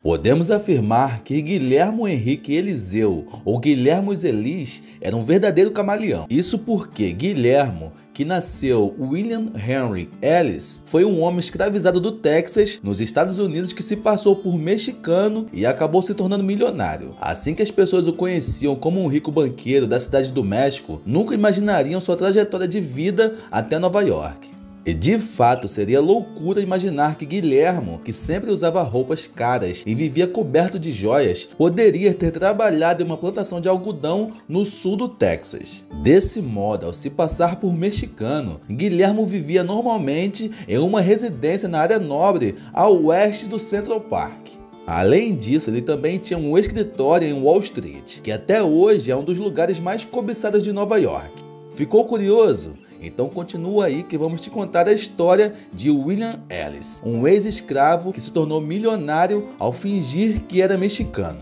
Podemos afirmar que Guilherme Henrique Eliseu, ou Guilherme Elis, era um verdadeiro camaleão. Isso porque Guilherme, que nasceu William Henry Ellis, foi um homem escravizado do Texas, nos Estados Unidos, que se passou por mexicano e acabou se tornando milionário. Assim que as pessoas o conheciam como um rico banqueiro da cidade do México, nunca imaginariam sua trajetória de vida até Nova York. E de fato seria loucura imaginar que Guilherme, que sempre usava roupas caras e vivia coberto de joias, poderia ter trabalhado em uma plantação de algodão no sul do Texas. Desse modo, ao se passar por mexicano, Guilherme vivia normalmente em uma residência na área nobre ao oeste do Central Park. Além disso, ele também tinha um escritório em Wall Street, que até hoje é um dos lugares mais cobiçados de Nova York. Ficou curioso? Então continua aí que vamos te contar a história de William Ellis, um ex-escravo que se tornou milionário ao fingir que era mexicano.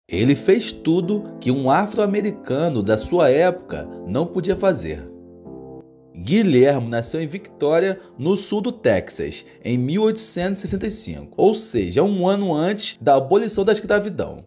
Ele fez tudo que um afro-americano da sua época não podia fazer. Guilherme nasceu em Victoria, no sul do Texas, em 1865, ou seja, um ano antes da abolição da escravidão.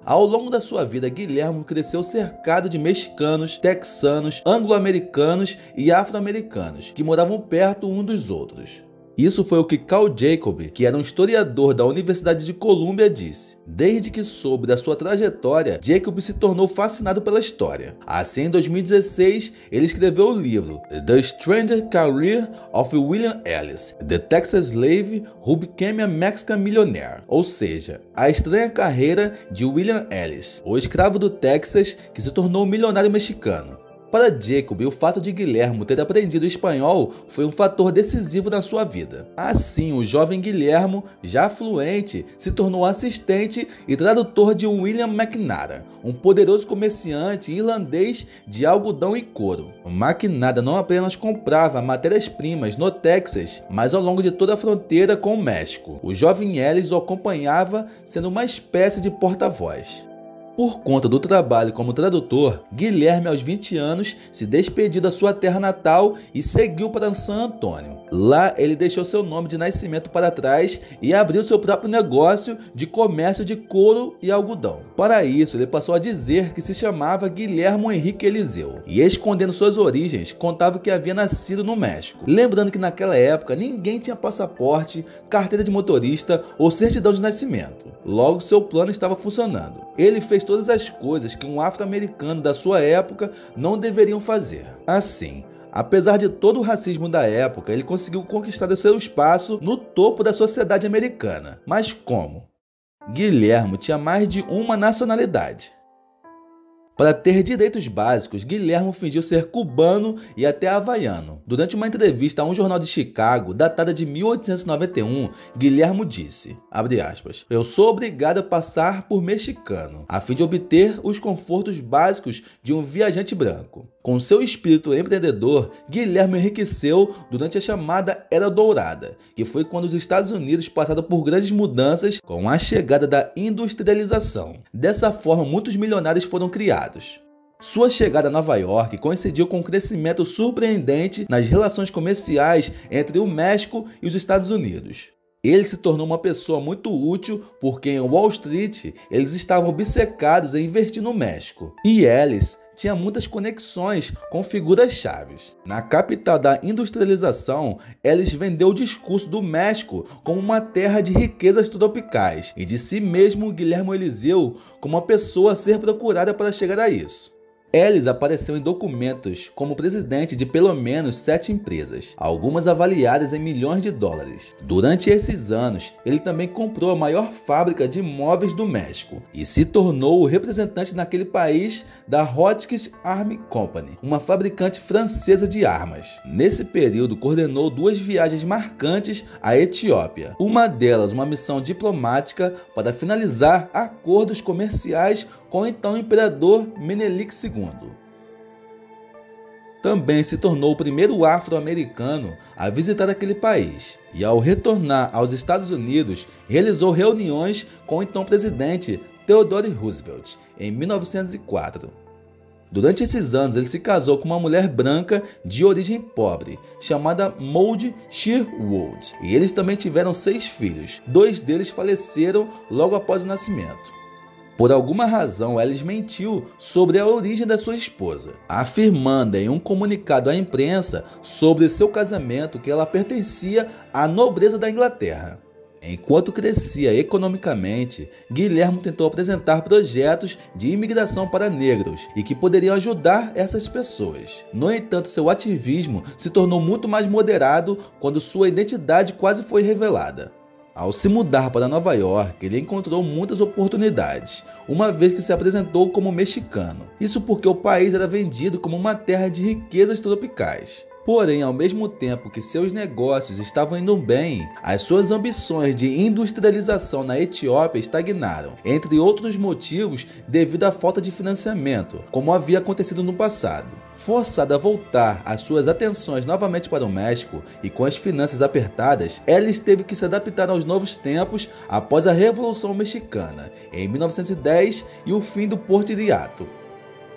Ao longo da sua vida, Guilherme cresceu cercado de mexicanos, texanos, anglo-americanos e afro-americanos, que moravam perto uns dos outros. Isso foi o que Carl Jacob, que era um historiador da Universidade de Colômbia, disse. Desde que soube da sua trajetória, Jacob se tornou fascinado pela história. Assim, em 2016, ele escreveu o livro The Strange Career of William Ellis, The Texas Slave Who Became a Mexican Millionaire, ou seja, a estranha carreira de William Ellis, o escravo do Texas que se tornou um milionário mexicano. Para Jacob, o fato de Guilherme ter aprendido espanhol foi um fator decisivo na sua vida. Assim, o jovem Guilherme, já fluente, se tornou assistente e tradutor de William McNara, um poderoso comerciante irlandês de algodão e couro. McNara não apenas comprava matérias-primas no Texas, mas ao longo de toda a fronteira com o México. O jovem Ellis o acompanhava, sendo uma espécie de porta-voz. Por conta do trabalho como tradutor, Guilherme, aos 20 anos, se despediu da sua terra natal e seguiu para San Antônio. Lá, ele deixou seu nome de nascimento para trás e abriu seu próprio negócio de comércio de couro e algodão. Para isso, ele passou a dizer que se chamava Guilherme Henrique Eliseu e, escondendo suas origens, contava que havia nascido no México. Lembrando que naquela época, ninguém tinha passaporte, carteira de motorista ou certidão de nascimento. Logo, seu plano estava funcionando. Ele fez todas as coisas que um afro-americano da sua época não deveriam fazer. Assim, apesar de todo o racismo da época, ele conseguiu conquistar o seu espaço no topo da sociedade americana. Mas como? Guilherme tinha mais de uma nacionalidade. Para ter direitos básicos, Guilherme fingiu ser cubano e até havaiano. Durante uma entrevista a um jornal de Chicago, datada de 1891, Guilherme disse, abre aspas, "Eu sou obrigado a passar por mexicano, a fim de obter os confortos básicos de um viajante branco." Com seu espírito empreendedor, Guilherme enriqueceu durante a chamada Era Dourada, que foi quando os Estados Unidos passaram por grandes mudanças com a chegada da industrialização. Dessa forma, muitos milionários foram criados. Sua chegada a Nova York coincidiu com um crescimento surpreendente nas relações comerciais entre o México e os Estados Unidos. Ele se tornou uma pessoa muito útil porque em Wall Street eles estavam obcecados em investir no México. E Ellis tinha muitas conexões com figuras chaves. Na capital da industrialização, Ellis vendeu o discurso do México como uma terra de riquezas tropicais e de si mesmo Guilherme Eliseu como uma pessoa a ser procurada para chegar a isso. Ellis apareceu em documentos como presidente de pelo menos 7 empresas, algumas avaliadas em milhões de dólares. Durante esses anos, ele também comprou a maior fábrica de móveis do México e se tornou o representante naquele país da Hotchkiss Army Company, uma fabricante francesa de armas. Nesse período, coordenou 2 viagens marcantes à Etiópia, uma delas uma missão diplomática para finalizar acordos comerciais com o então imperador Menelik II. Também se tornou o primeiro afro-americano a visitar aquele país e, ao retornar aos Estados Unidos, realizou reuniões com o então presidente Theodore Roosevelt em 1904. Durante esses anos, ele se casou com uma mulher branca de origem pobre, chamada Maud Sherwood, e eles também tiveram 6 filhos. 2 deles faleceram logo após o nascimento. Por alguma razão, Ellis mentiu sobre a origem da sua esposa, afirmando em um comunicado à imprensa sobre seu casamento que ela pertencia à nobreza da Inglaterra. Enquanto crescia economicamente, Guilherme tentou apresentar projetos de imigração para negros e que poderiam ajudar essas pessoas. No entanto, seu ativismo se tornou muito mais moderado quando sua identidade quase foi revelada. Ao se mudar para Nova York, ele encontrou muitas oportunidades, uma vez que se apresentou como mexicano. Isso porque o país era vendido como uma terra de riquezas tropicais. Porém, ao mesmo tempo que seus negócios estavam indo bem, as suas ambições de industrialização na Etiópia estagnaram, entre outros motivos devido à falta de financiamento, como havia acontecido no passado. Forçada a voltar as suas atenções novamente para o México e com as finanças apertadas, Ellis teve que se adaptar aos novos tempos após a Revolução Mexicana, em 1910 e o fim do Porfiriato.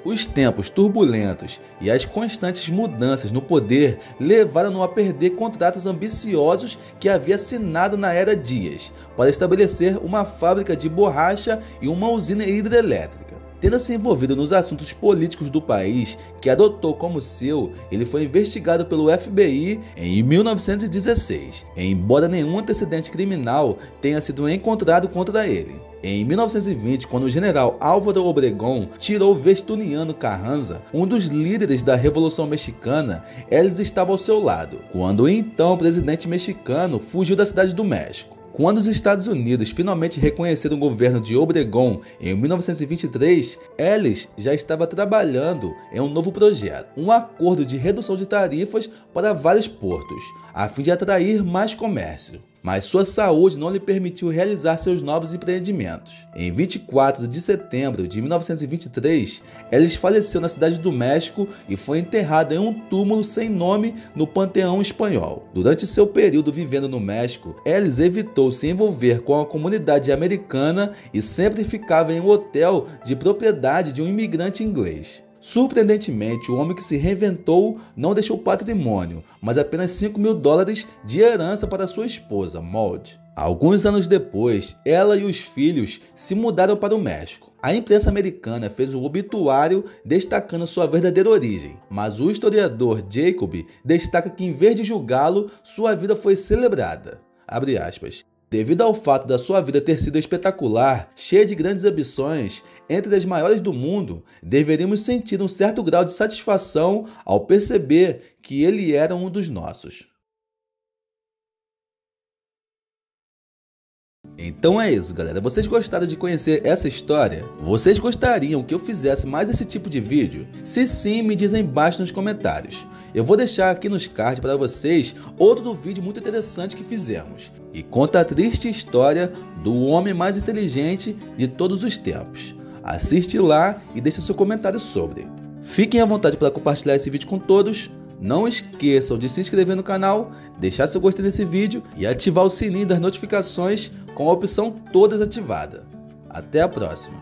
Os tempos turbulentos e as constantes mudanças no poder levaram-no a perder contratos ambiciosos que havia assinado na era Dias para estabelecer uma fábrica de borracha e uma usina hidrelétrica. Tendo se envolvido nos assuntos políticos do país, que adotou como seu, ele foi investigado pelo FBI em 1916, embora nenhum antecedente criminal tenha sido encontrado contra ele. Em 1920, quando o general Álvaro Obregón tirou Vestustiano Carranza, um dos líderes da Revolução Mexicana, Ellis estava ao seu lado, quando o então presidente mexicano fugiu da cidade do México. Quando os Estados Unidos finalmente reconheceram o governo de Obregón em 1923, Ellis já estava trabalhando em um novo projeto, um acordo de redução de tarifas para vários portos, a fim de atrair mais comércio. Mas sua saúde não lhe permitiu realizar seus novos empreendimentos. Em 24 de setembro de 1923, Ellis faleceu na cidade do México e foi enterrado em um túmulo sem nome no Panteão Espanhol. Durante seu período vivendo no México, Ellis evitou se envolver com a comunidade americana e sempre ficava em um hotel de propriedade de um imigrante inglês. Surpreendentemente, o homem que se reinventou não deixou patrimônio, mas apenas $5.000 de herança para sua esposa, Maud. Alguns anos depois, ela e os filhos se mudaram para o México. A imprensa americana fez um obituário destacando sua verdadeira origem, mas o historiador Jacob destaca que, em vez de julgá-lo, sua vida foi celebrada. Abre aspas. Devido ao fato da sua vida ter sido espetacular, cheia de grandes ambições, entre as maiores do mundo, deveríamos sentir um certo grau de satisfação ao perceber que ele era um dos nossos. Então é isso, galera. Vocês gostaram de conhecer essa história? Vocês gostariam que eu fizesse mais esse tipo de vídeo? Se sim, me dizem embaixo nos comentários. Eu vou deixar aqui nos cards para vocês outro vídeo muito interessante que fizemos, e conta a triste história do homem mais inteligente de todos os tempos. Assiste lá e deixa seu comentário sobre. Fiquem à vontade para compartilhar esse vídeo com todos. Não esqueçam de se inscrever no canal, deixar seu gostei desse vídeo e ativar o sininho das notificações com a opção todas ativada. Até a próxima!